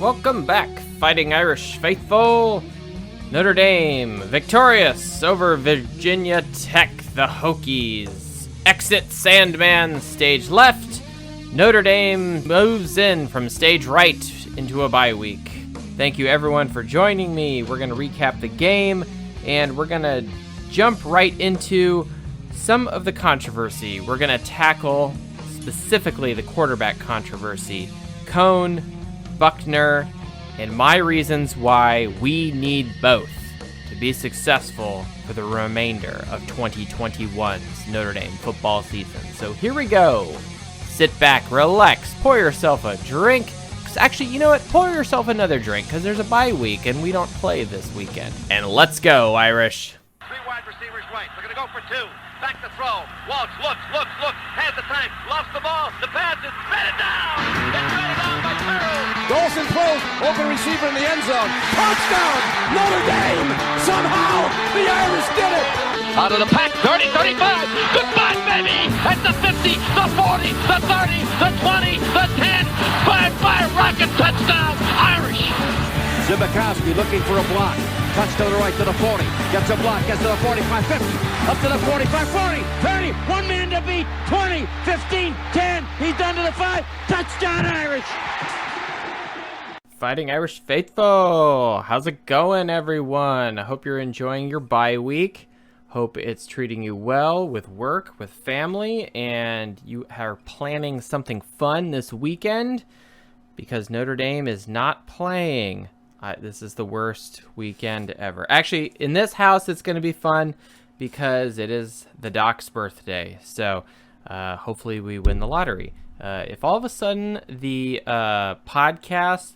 Welcome back, Fighting Irish faithful. Notre Dame victorious over Virginia Tech, the Hokies. Exit Sandman stage left. Notre Dame moves in from stage right into a bye week. Thank you everyone for joining me. We're going to recap the game, and we're going to jump right into some of the controversy. We're going to tackle specifically the quarterback controversy. Coan, Buchner, and my reasons why we need both to be successful for the remainder of 2021's Notre Dame football season. So here we go. Sit back, relax, pour yourself a drink. Actually, you know what? Pour yourself another drink because there's a bye week and we don't play this weekend. And let's go, Irish. Three wide receivers right. They're going to go for two. Back to throw. Walks, looks, has the time, lost the ball, the pass is batted down. It's batted down by Carroll. Golson throws, open receiver in the end zone. Touchdown, Notre Dame. Somehow, the Irish did it. Out of the pack, 30, 35. Goodbye, baby. At the 50, the 40, the 30, the 20, the 10. Five, rocket touchdown, Irish. Zibikowski looking for a block. Touch to the right to the 40. Gets a block, gets to the 45, 50. Up to the 45, 40, 30. One man to beat. 20, 15, 10. He's done to the 5. Touchdown, Irish. Fighting Irish faithful. How's it going, everyone? I hope you're enjoying your bye week. Hope it's treating you well with work, with family, and you are planning something fun this weekend because Notre Dame is not playing. This is the worst weekend ever. Actually, in this house, it's going to be fun because it is the Doc's birthday. So hopefully we win the lottery. If all of a sudden the podcast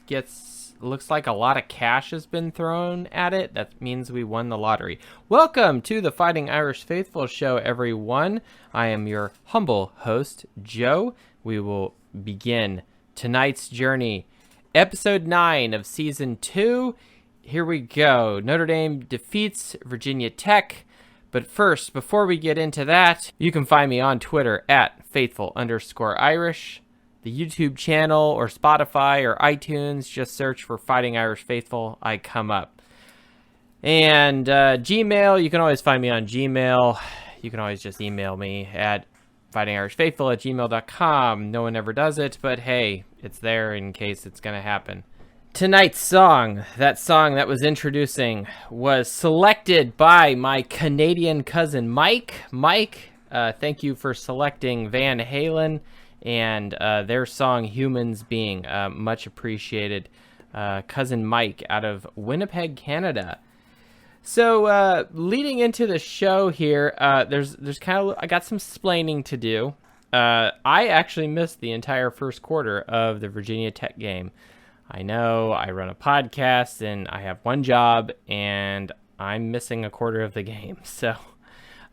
looks like a lot of cash has been thrown at it, that means we won the lottery. Welcome to the Fighting Irish Faithful Show, everyone. I am your humble host, Joe. We will begin tonight's journey. Episode 9 of Season 2. Here we go. Notre Dame defeats Virginia Tech. But first, before we get into that, you can find me on Twitter at faithful_Irish. The YouTube channel or Spotify or iTunes, just search for Fighting Irish Faithful. I come up. And Gmail, you can always find me on Gmail. You can always just email me at fightingirishfaithful@gmail.com. No one ever does it, but hey, it's there in case it's going to happen. Tonight's song, that song that was introducing, was selected by my Canadian cousin Mike. Mike, thank you for selecting Van Halen and their song Humans Being. Much appreciated. Cousin Mike out of Winnipeg, Canada. So leading into the show here, there's kind of, I got some splaining to do. I actually missed the entire first quarter of the Virginia Tech game. I know I run a podcast and I have one job and I'm missing a quarter of the game. So,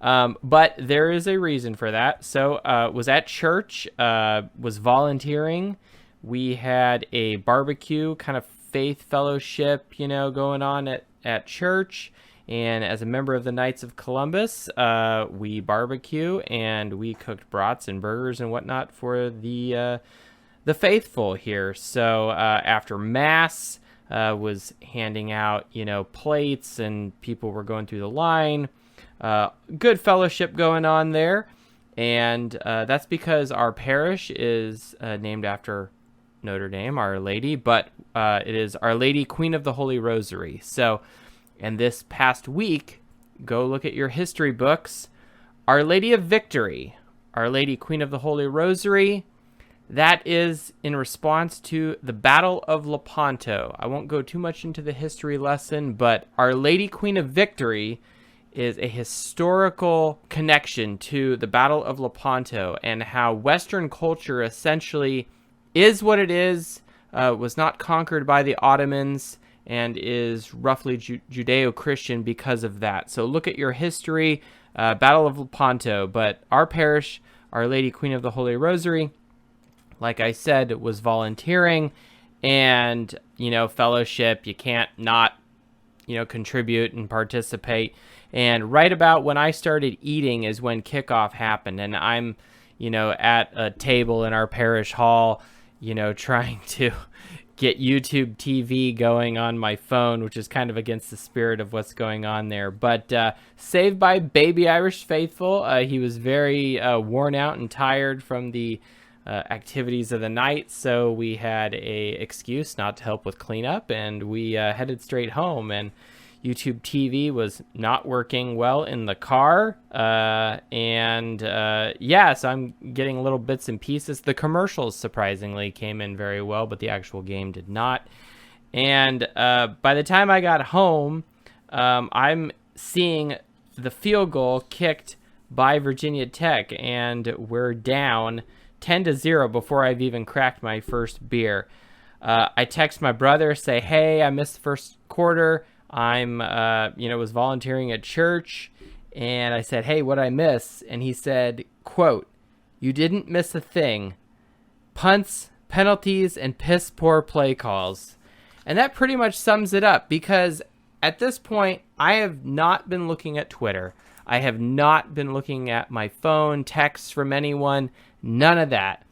but there is a reason for that. So, was at church, was volunteering. We had a barbecue kind of faith fellowship, going on at church. And as a member of the Knights of Columbus, we barbecue and we cooked brats and burgers and whatnot for the faithful here. So after Mass, was handing out, plates and people were going through the line. Good fellowship going on there. And that's because our parish is named after Notre Dame, Our Lady, but it is Our Lady, Queen of the Holy Rosary. So, and this past week, go look at your history books. Our Lady of Victory, Our Lady, Queen of the Holy Rosary, that is in response to the Battle of Lepanto. I won't go too much into the history lesson, but Our Lady, Queen of Victory is a historical connection to the Battle of Lepanto and how Western culture essentially is what it is, was not conquered by the Ottomans, and is roughly Judeo-Christian because of that. So look at your history, Battle of Lepanto. But our parish, Our Lady Queen of the Holy Rosary, like I said, was volunteering and, fellowship. You can't not, contribute and participate. And right about when I started eating is when kickoff happened. And I'm, at a table in our parish hall, trying to get YouTube TV going on my phone, which is kind of against the spirit of what's going on there. But saved by Baby Irish Faithful. He was very worn out and tired from the activities of the night, so we had a excuse not to help with cleanup, and we headed straight home. And YouTube TV was not working well in the car, so I'm getting little bits and pieces. The commercials surprisingly came in very well, but the actual game did not. And by the time I got home, I'm seeing the field goal kicked by Virginia Tech, and we're down 10-0 before I've even cracked my first beer. I text my brother, say, hey, I missed the first quarter. I'm, was volunteering at church, and I said, hey, what'd I miss? And he said, quote, you didn't miss a thing. Punts, penalties, and piss poor play calls. And that pretty much sums it up, because at this point, I have not been looking at Twitter. I have not been looking at my phone, texts from anyone, none of that.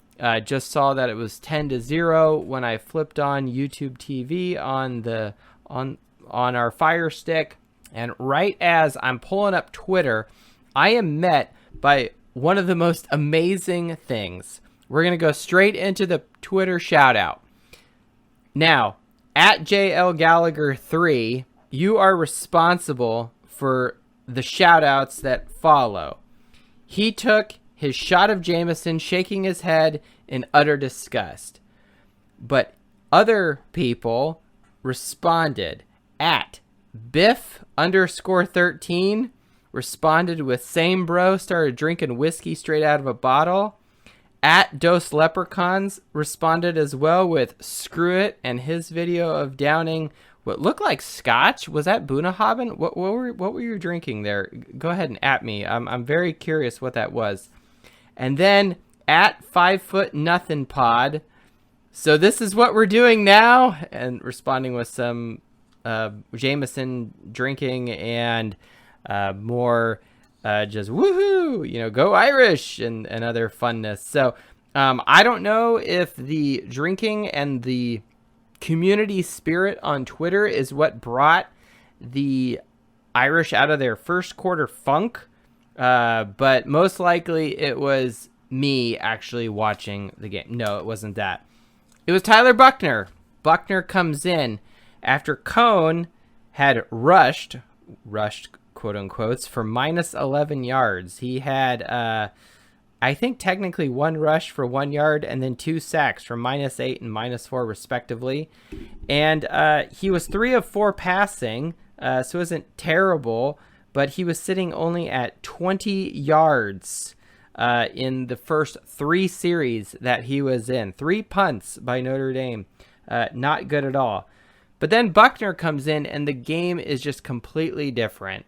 Just saw that it was 10-0 when I flipped on YouTube TV on our Fire Stick, and right as I'm pulling up Twitter, I am met by one of the most amazing things. We're going to go straight into the Twitter shout out. Now, at JL Gallagher 3, you are responsible for the shout outs that follow. He took his shot of Jameson, shaking his head in utter disgust. But other people responded. At Biff_13 responded with same bro, started drinking whiskey straight out of a bottle. At Dose Leprechauns responded as well with screw it, and his video of downing what looked like scotch. Was that Buchner? What were you drinking there? Go ahead and at me. I'm very curious what that was. And then at 5'0" pod. So this is what we're doing now, and responding with some Jameson drinking and more just woohoo, go Irish and other funness. So I don't know if the drinking and the community spirit on Twitter is what brought the Irish out of their first quarter funk, but most likely it was me actually watching the game. No, it wasn't that. It was Tyler Buchner. Buchner comes in after Coan had rushed quote unquote for minus 11 yards. He had I think technically one rush for 1 yard and then 2 sacks for -8 and -4 respectively. And he was 3 of 4 passing, so it wasn't terrible, but he was sitting only at 20 yards in the first 3 series that he was in. 3 punts by Notre Dame. Not good at all. But then Buchner comes in and the game is just completely different.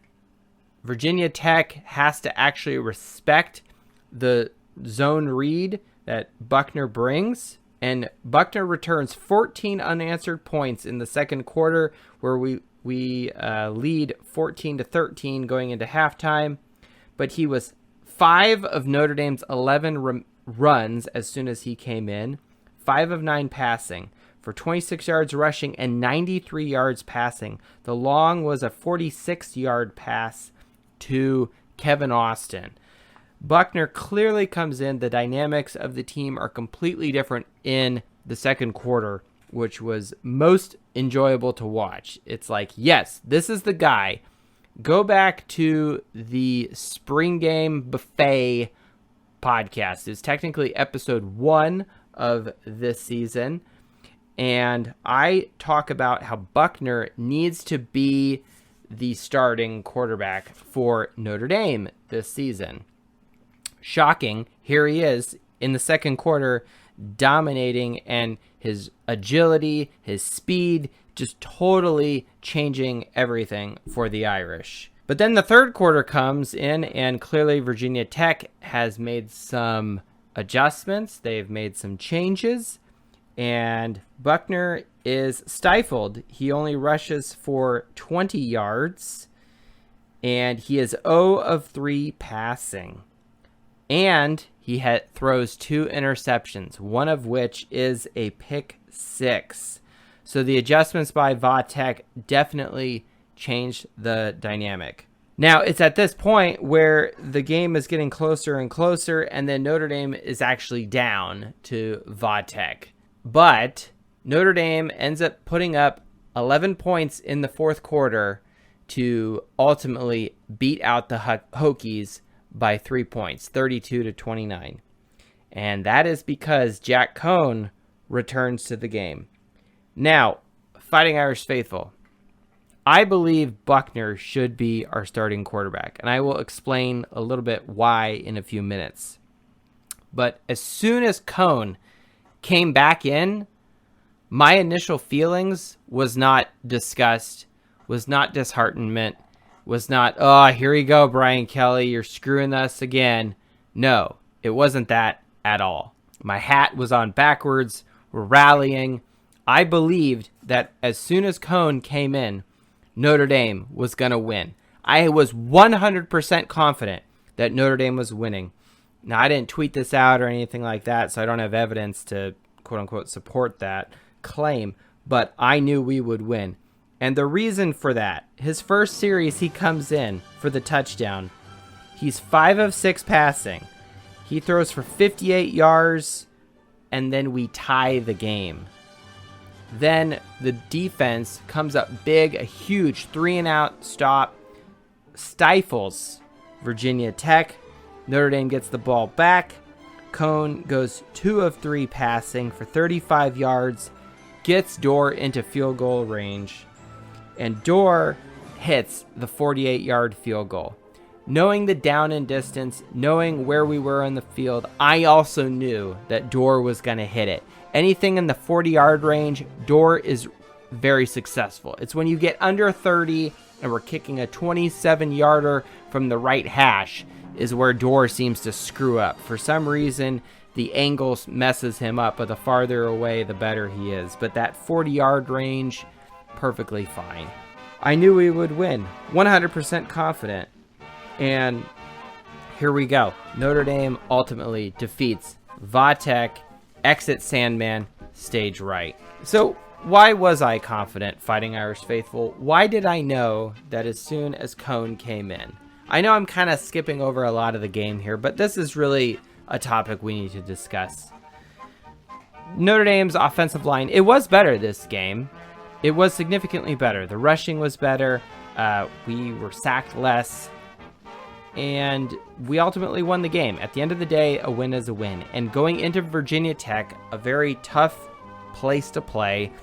Virginia Tech has to actually respect the zone read that Buchner brings, and Buchner returns 14 unanswered points in the second quarter, where we lead 14-13 going into halftime. But he was 5 of Notre Dame's 11 runs as soon as he came in, 5 of 9 passing for 26 yards rushing and 93 yards passing. The long was a 46-yard pass to Kevin Austin. Buchner clearly comes in. The dynamics of the team are completely different in the second quarter, which was most enjoyable to watch. It's like, yes, this is the guy. Go back to the Spring Game Buffet podcast. It's technically episode 1 of this season. And I talk about how Buchner needs to be the starting quarterback for Notre Dame this season. Shocking, here he is in the second quarter, dominating, and his agility, his speed, just totally changing everything for the Irish. But then the third quarter comes in, and clearly Virginia Tech has made some adjustments. They've made some changes, and Buchner is stifled. He only rushes for 20 yards, and he is 0 of 3 passing. And he throws 2 interceptions, one of which is a pick 6. So the adjustments by Vatek definitely changed the dynamic. Now, it's at this point where the game is getting closer and closer, and then Notre Dame is actually down to Vatek. But Notre Dame ends up putting up 11 points in the fourth quarter to ultimately beat out the Hokies by 3 points, 32-29. And that is because Jack Coan returns to the game. Now, Fighting Irish Faithful, I believe Buchner should be our starting quarterback, and I will explain a little bit why in a few minutes. But as soon as Coan came back in, my initial feelings was not disgust, was not disheartenment, was not, oh, here you go, Brian Kelly, you're screwing us again. No, it wasn't that at all. My hat was on backwards. We're rallying. I believed that as soon as Coan came in, Notre Dame was going to win. I was 100% confident that Notre Dame was winning. Now, I didn't tweet this out or anything like that, so I don't have evidence to, quote-unquote, support that claim, but I knew we would win. And the reason for that, his first series, he comes in for the touchdown. He's 5 of 6 passing. He throws for 58 yards, and then we tie the game. Then the defense comes up big, a huge 3-and-out stop, stifles Virginia Tech. Notre Dame gets the ball back. Coan goes 2 of 3 passing for 35 yards, gets Dorr into field goal range, and Dorr hits the 48-yard field goal. Knowing the down and distance, knowing where we were on the field, I also knew that Dorr was going to hit it. Anything in the 40-yard range, Dorr is very successful. It's when you get under 30 and we're kicking a 27-yarder from the right hash is where Dorr seems to screw up. For some reason, the angle messes him up, but the farther away, the better he is. But that 40-yard range, perfectly fine. I knew we would win, 100% confident. And here we go. Notre Dame ultimately defeats Vatek, exit Sandman, stage right. So why was I confident, Fighting Irish Faithful? Why did I know that as soon as Coan came in? I know I'm kind of skipping over a lot of the game here, but this is really a topic we need to discuss. Notre Dame's offensive line, it was better this game. It was significantly better. The rushing was better. We were sacked less. And we ultimately won the game. At the end of the day, a win is a win. And going into Virginia Tech, a very tough place to play,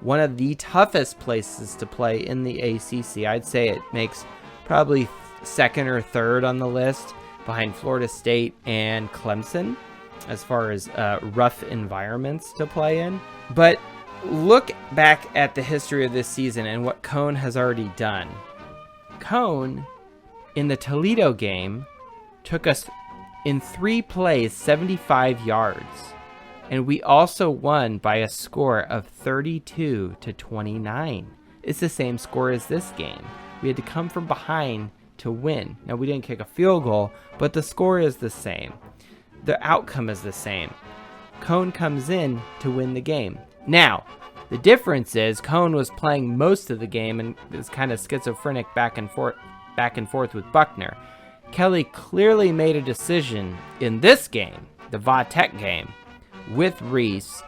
one of the toughest places to play in the ACC. I'd say it makes probably second or third on the list behind Florida State and Clemson as far as rough environments to play in. But look back at the history of this season and what Coan has already done. Coan, in the Toledo game, took us in 3 plays 75 yards. And we also won by a score of 32-29. It's the same score as this game. We had to come from behind to win. Now, we didn't kick a field goal, but the score is the same. The outcome is the same. Coan comes in to win the game. Now, the difference is Coan was playing most of the game and is kind of schizophrenic back and forth with Buchner. Kelly clearly made a decision in this game, the Vatek game, with Reese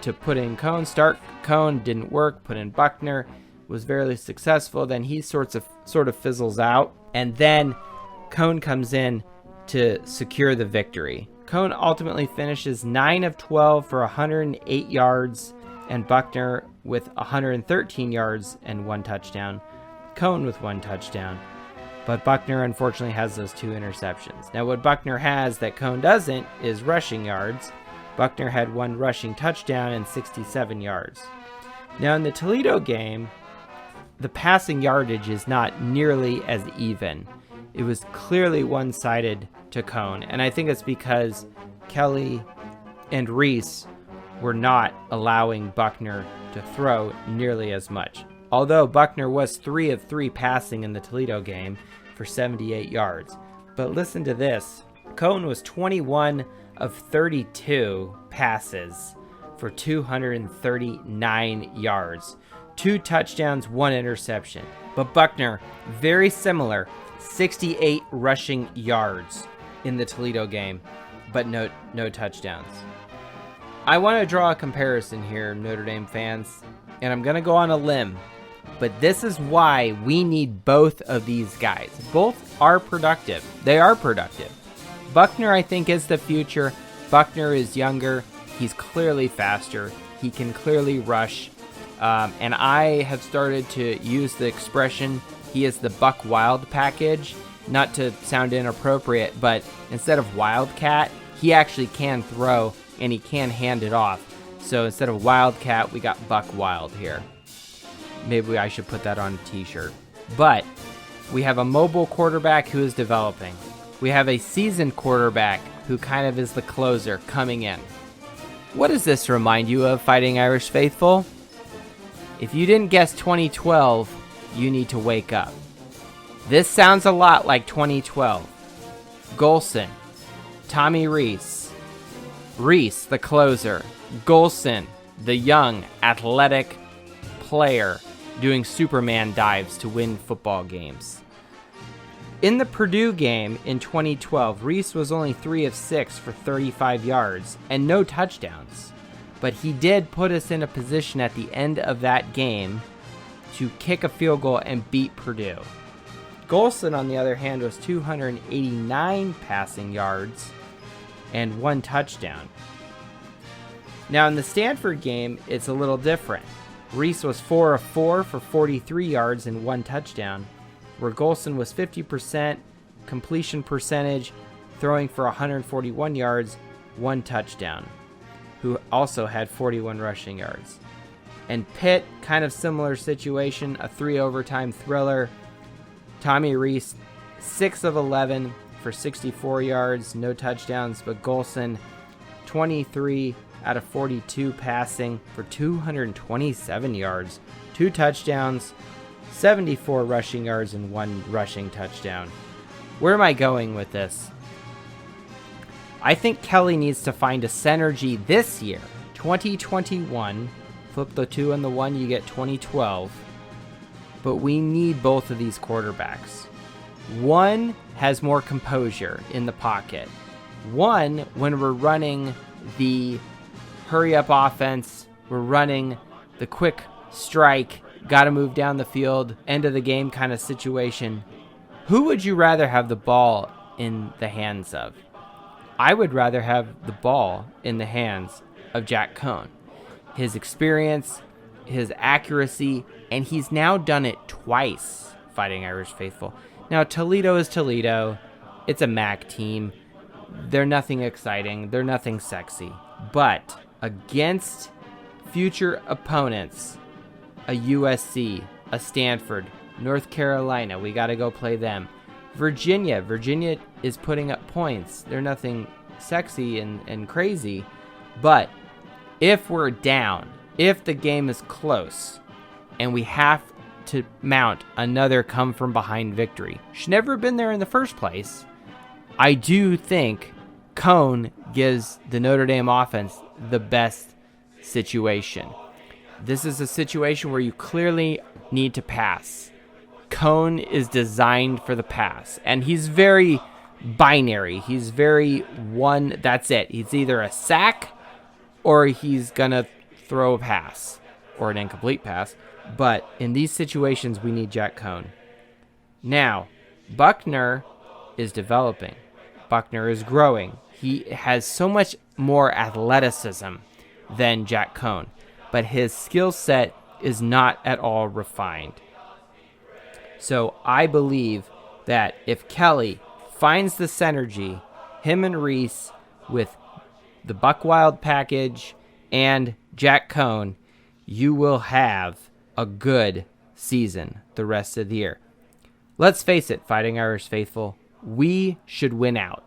to put in Coan. Start Coan, didn't work, put in Buchner, was very successful. Then he sort of fizzles out, and then Coan comes in to secure the victory. Coan ultimately finishes 9 of 12 for 108 yards, and Buchner with 113 yards and 1 touchdown. Coan with 1 touchdown. But Buchner, unfortunately, has those 2 interceptions. Now, what Buchner has that Coan doesn't is rushing yards. Buchner had 1 rushing touchdown and 67 yards. Now, in the Toledo game, the passing yardage is not nearly as even. It was clearly one-sided to Coan, and I think it's because Kelly and Reese were not allowing Buchner to throw nearly as much. Although Buchner was 3 of 3 passing in the Toledo game for 78 yards. But listen to this. Coan was 21 of 32 passes for 239 yards. 2 touchdowns, 1 interception. But Buchner, very similar, 68 rushing yards in the Toledo game, but no touchdowns. I want to draw a comparison here, Notre Dame fans, and I'm going to go on a limb, but this is why we need both of these guys. Both are productive. They are productive. Buchner, I think, is the future. Buchner is younger. He's clearly faster. He can clearly rush. And I have started to use the expression, he is the Buck Wild package. Not to sound inappropriate, but instead of Wildcat, he actually can throw and he can hand it off. So instead of Wildcat, we got Buck Wild here. Maybe I should put that on a t-shirt. But we have a mobile quarterback who is developing. We have a seasoned quarterback who kind of is the closer coming in. What does this remind you of, Fighting Irish Faithful? If you didn't guess 2012, you need to wake up. This sounds a lot like 2012. Golson, Tommy Rees, the closer, Golson, the young, athletic player doing Superman dives to win football games. In the Purdue game in 2012, Rees was only 3 of 6 for 35 yards and no touchdowns. But he did put us in a position at the end of that game to kick a field goal and beat Purdue. Golson, on the other hand, was 289 passing yards and 1 touchdown. Now, in the Stanford game, it's a little different. Rees was 4 of 4 for 43 yards and 1 touchdown, where Golson was 50% completion percentage, throwing for 141 yards, 1 touchdown, who also had 41 rushing yards. And Pitt, kind of similar situation, a 3 overtime thriller. Tommy Rees, 6 of 11 for 64 yards, no touchdowns, but Golson, 23 out of 42 passing for 227 yards, 2 touchdowns, 74 rushing yards, and 1 rushing touchdown. Where am I going with this? I think Kelly needs to find a synergy this year, 2021. Flip the 2 and the 1, you get 2012. But we need both of these quarterbacks. One has more composure in the pocket. One, when we're running the hurry-up offense, we're running the quick strike, got to move down the field, end of the game kind of situation. Who would you rather have the ball in the hands of? I would rather have the ball in the hands of Jack Coan. His experience, his accuracy, and he's now done it twice, Fighting Irish Faithful. Now, Toledo is Toledo. It's a MAC team. They're nothing exciting. They're nothing sexy. But against future opponents, a USC, a Stanford, North Carolina, we got to go play them. Virginia is putting up points. They're nothing sexy and crazy. But if we're down, if the game is close, and we have to mount another come-from-behind victory, should never have been there in the first place, I do think Coan gives the Notre Dame offense the best situation. This is a situation where you clearly need to pass. Coan is designed for the pass, and he's very binary. He's very one, that's it. He's either a sack or he's going to throw a pass or an incomplete pass. But in these situations, we need Jack Coan. Now, Buchner is developing. Buchner is growing. He has so much more athleticism than Jack Coan, but his skill set is not at all refined. So I believe that if Kelly finds the synergy, him and Rees, with the Buck Wild package and Jack Coan, you will have a good season the rest of the year. Let's face it, Fighting Irish Faithful, we should win out.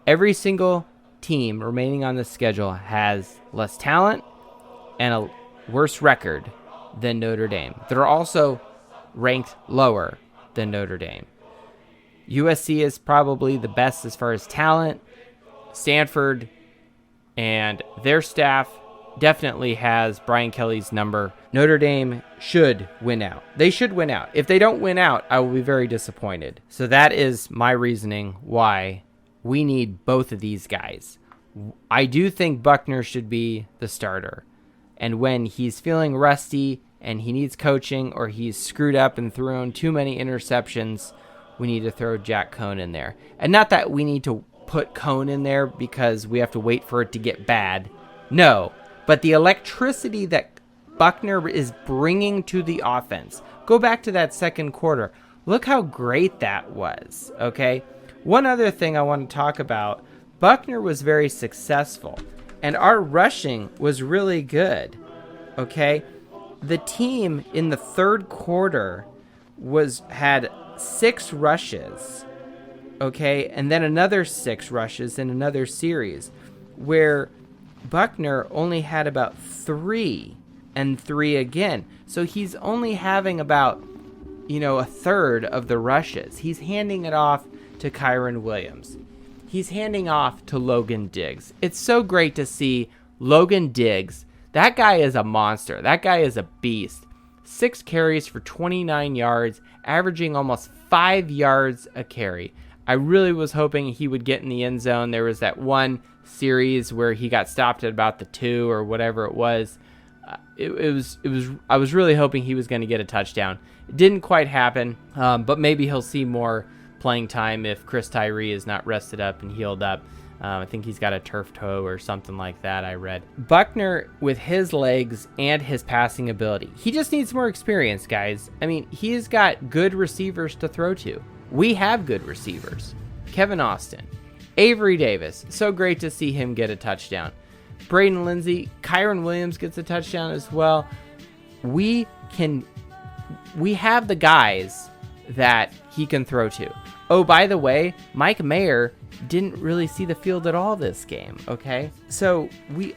Every single team remaining on the schedule has less talent and a worse record than Notre Dame. They're also ranked lower than Notre Dame. USC is probably the best as far as talent. Stanford and their staff definitely has Brian Kelly's number. Notre Dame should win out. They should win out. If they don't win out, I will be very disappointed. So that is my reasoning why we need both of these guys. I do think Buchner should be the starter. And when he's feeling rusty and he needs coaching, or he's screwed up and thrown too many interceptions, we need to throw Jack Coan in there. And not that we need to put Coan in there because we have to wait for it to get bad. No, but the electricity that Buchner is bringing to the offense. Go back to that second quarter. Look how great that was, okay? One other thing I want to talk about, Buchner was very successful, and our rushing was really good, okay? The team in the third quarter had 6 rushes, okay? And then another 6 rushes in another series, where Buchner only had about 3 and 3 again. So he's only having about, a third of the rushes. He's handing it off to Kyren Williams. He's handing off to Logan Diggs. It's so great to see Logan Diggs. That guy is a monster. That guy is a beast. 6 carries for 29 yards, averaging almost 5 yards a carry. I really was hoping he would get in the end zone. There was that one series where he got stopped at about the 2 or whatever it was. I was really hoping he was going to get a touchdown. It didn't quite happen, but maybe he'll see more playing time if Chris Tyree is not rested up and healed up. I think he's got a turf toe or something like that, I read. Buchner, with his legs and his passing ability, he just needs more experience, guys. I mean, he's got good receivers to throw to. We have good receivers. Kevin Austin, Avery Davis, so great to see him get a touchdown. Braden Lindsey, Kyren Williams gets a touchdown as well. We have the guys that he can throw to. Oh, by the way, Mike Mayer didn't really see the field at all this game, okay? So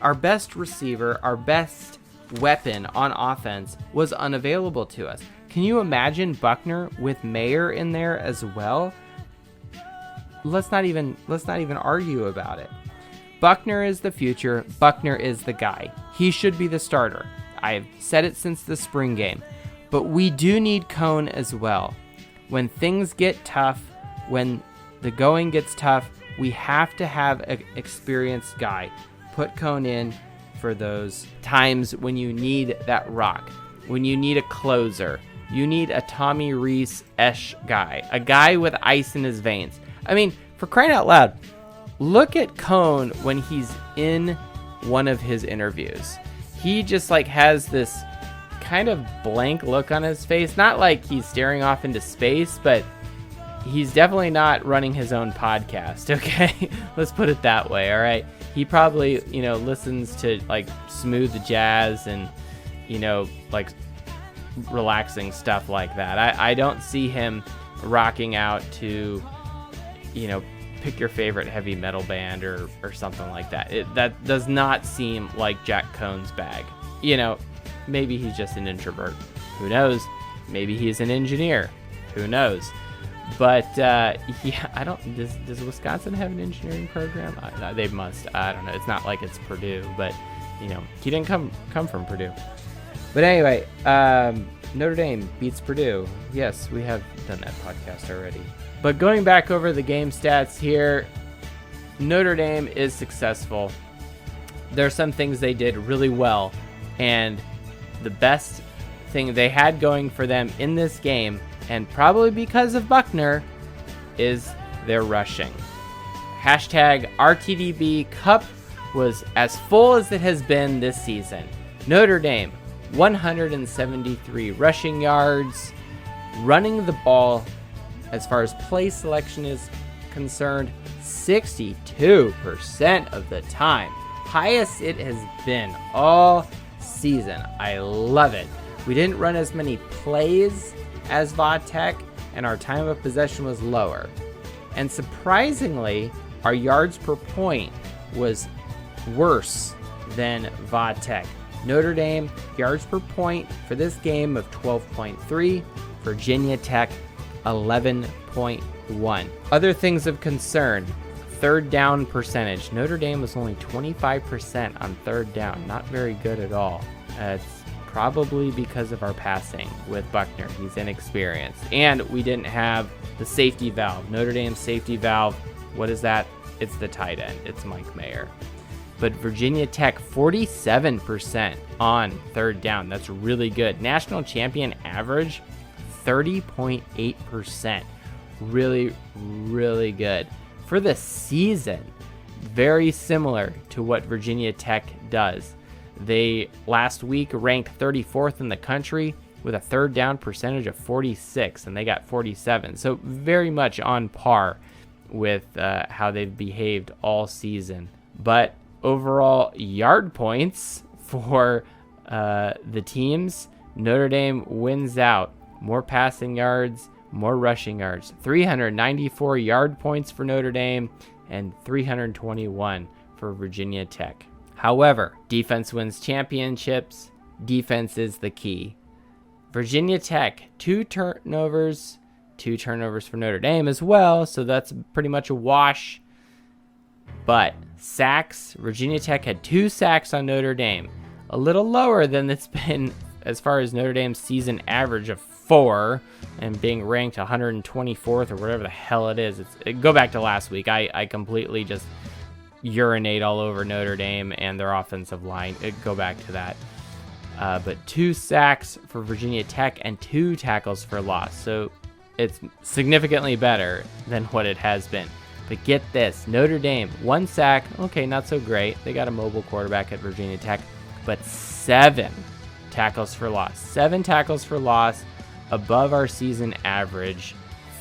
our best receiver, our best weapon on offense was unavailable to us. Can you imagine Buchner with Mayer in there as well? Let's not even argue about it. Buchner is the future. Buchner is the guy. He should be the starter. I've said it since the spring game. But we do need Coan as well. When things get tough, when the going gets tough, we have to have an experienced guy. Put Coan in for those times when you need that rock, when you need a closer. You need a Tommy Rees-esh guy, a guy with ice in his veins. I mean, for crying out loud, look at Coan when he's in one of his interviews. He just has this kind of blank look on his face. Not like he's staring off into space, but he's definitely not running his own podcast, okay? Let's put it that way, all right? He probably, listens to smooth jazz and, relaxing stuff like that. I don't see him rocking out to, pick your favorite heavy metal band or something like that. That does not seem like Jack Coan's bag. Maybe he's just an introvert. Who knows? Maybe he's an engineer. Who knows? But I don't. Does Wisconsin have an engineering program? They must. I don't know. It's not like it's Purdue, but he didn't come from Purdue. But anyway, Notre Dame beats Purdue. Yes, we have done that podcast already. But going back over the game stats here, Notre Dame is successful. There are some things they did really well, and the best thing they had going for them in this game, and probably because of Buchner, is their rushing. Hashtag RTDB Cup was as full as it has been this season. Notre Dame, 173 rushing yards, running the ball, as far as play selection is concerned, 62% of the time. Highest it has been all season. I love it. We didn't run as many plays as Vodtech, and our time of possession was lower. And surprisingly, our yards per point was worse than Vodtech. Notre Dame, yards per point for this game of 12.3. Virginia Tech, 11.1. Other things of concern, third down percentage. Notre Dame was only 25% on third down. Not very good at all. It's probably because of our passing with Buchner. He's inexperienced. And we didn't have the safety valve. Notre Dame's safety valve, what is that? It's the tight end. It's Mike Mayer. But Virginia Tech, 47% on third down. That's really good. National champion average, 30.8%. Really, really good. For the season, very similar to what Virginia Tech does. They last week ranked 34th in the country with a third down percentage of 46, and they got 47. So very much on par with how they've behaved all season. But overall yard points for the teams, Notre Dame wins out. More passing yards, more rushing yards. 394 yard points for Notre Dame and 321 for Virginia Tech. However, defense wins championships. Defense is the key. Virginia Tech, 2 turnovers for Notre Dame as well, so that's pretty much a wash. But sacks, Virginia Tech had 2 sacks on Notre Dame. A little lower than it's been as far as Notre Dame's season average of 4 and being ranked 124th or whatever the hell it is. Go back to last week. I completely just urinate all over Notre Dame and their offensive line. Go back to that. But 2 sacks for Virginia Tech and 2 tackles for loss. So it's significantly better than what it has been. But get this, Notre Dame, 1 sack, okay, not so great. They got a mobile quarterback at Virginia Tech, but 7 tackles for loss. 7 tackles for loss, above our season average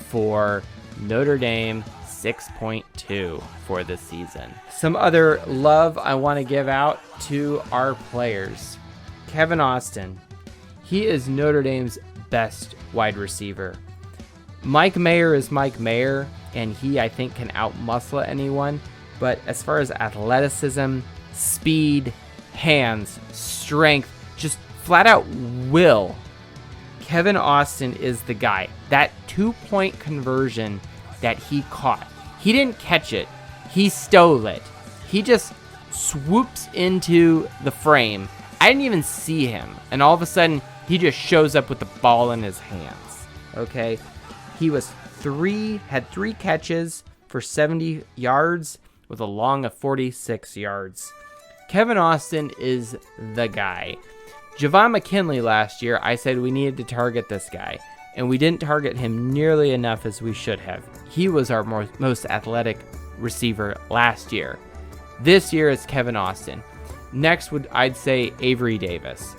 for Notre Dame, 6.2 for the season. Some other love I want to give out to our players. Kevin Austin, he is Notre Dame's best wide receiver. Mike Mayer is Mike Mayer, and he, I think, can outmuscle anyone. But as far as athleticism, speed, hands, strength, just flat out will, Kevin Austin is the guy. That 2-point conversion that he caught, he didn't catch it. He stole it. He just swoops into the frame. I didn't even see him. And all of a sudden, he just shows up with the ball in his hands. Okay? He had 3 catches for 70 yards with a long of 46 yards. Kevin Austin is the guy. Javon McKinley last year, I said we needed to target this guy, and we didn't target him nearly enough as we should have. He was our most athletic receiver last year. This year it's Kevin Austin. Next I'd say Avery Davis.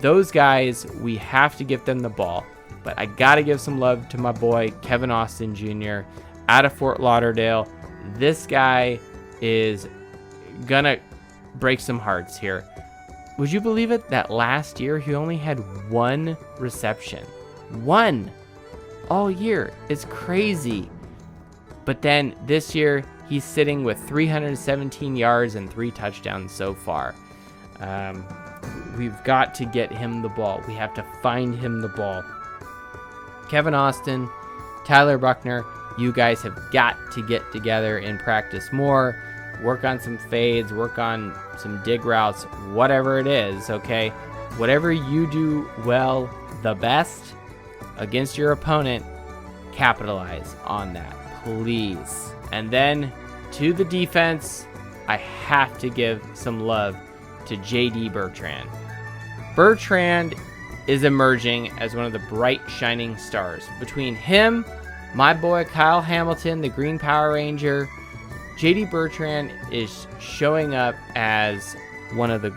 Those guys, we have to give them the ball. But I got to give some love to my boy, Kevin Austin Jr. out of Fort Lauderdale. This guy is going to break some hearts here. Would you believe it that last year he only had 1 reception? 1 all year. It's crazy. But then this year he's sitting with 317 yards and 3 touchdowns so far. We've got to get him the ball. We have to find him the ball. Kevin Austin, Tyler Buchner, you guys have got to get together and practice more. Work on some fades, work on some dig routes, whatever it is, okay? Whatever you do well the best against your opponent, capitalize on that, please. And then to the defense, I have to give some love to J.D. Bertrand. Bertrand is emerging as one of the bright, shining stars. Between him, my boy Kyle Hamilton, the Green Power Ranger, J.D. Bertrand is showing up as one of the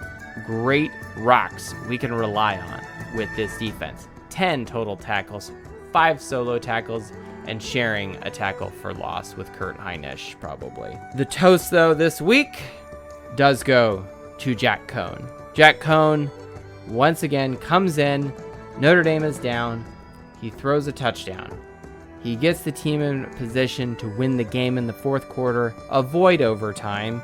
great rocks we can rely on with this defense. 10 total tackles, 5 solo tackles, and sharing a tackle for loss with Kurt Heinisch, probably. The toast, though, this week does go to Jack Coan. Jack Coan once again comes in. Notre Dame is down. He throws a touchdown. He gets the team in position to win the game in the 4th quarter, avoid overtime,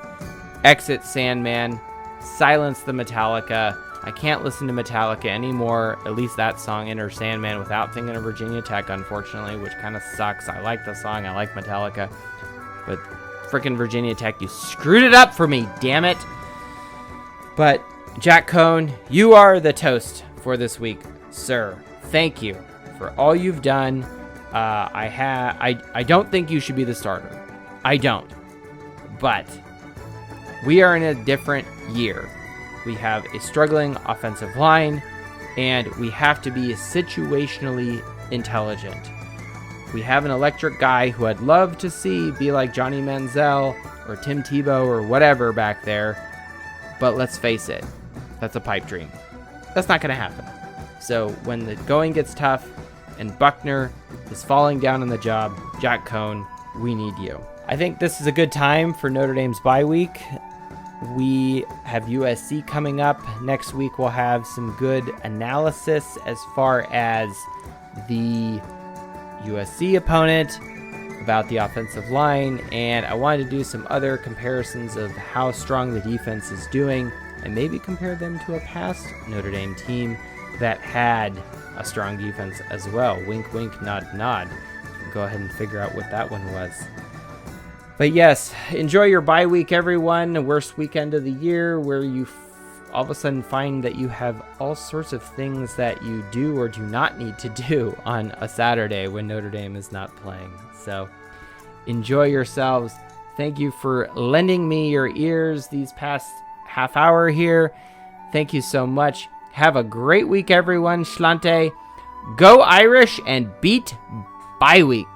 exit Sandman, silence the Metallica. I can't listen to Metallica anymore, at least that song, Enter Sandman, without thinking of Virginia Tech, unfortunately, which kind of sucks. I like the song, I like Metallica, but Frickin' Virginia Tech, you screwed it up for me, damn it. But Jack Coan, you are the toast for this week, sir. Thank you for all you've done. I don't think you should be the starter. I don't. But we are in a different year. We have a struggling offensive line, and we have to be situationally intelligent. We have an electric guy who I'd love to see be like Johnny Manziel or Tim Tebow or whatever back there. But let's face it, that's a pipe dream. That's not going to happen. So when the going gets tough and Buchner is falling down on the job, Jack Coan, we need you. I think this is a good time for Notre Dame's bye week. We have USC coming up. Next week we'll have some good analysis as far as the USC opponent, about the offensive line, and I wanted to do some other comparisons of how strong the defense is doing and maybe compare them to a past Notre Dame team that had a strong defense as well. Wink, wink, nod, nod. Go ahead and figure out what that one was. But yes, enjoy your bye week, everyone. The worst weekend of the year where you all of a sudden find that you have all sorts of things that you do or do not need to do on a Saturday when Notre Dame is not playing. So enjoy yourselves. Thank you for lending me your ears these past half hour here. Thank you so much. Have a great week, everyone. Schlante. Go Irish and beat bye week.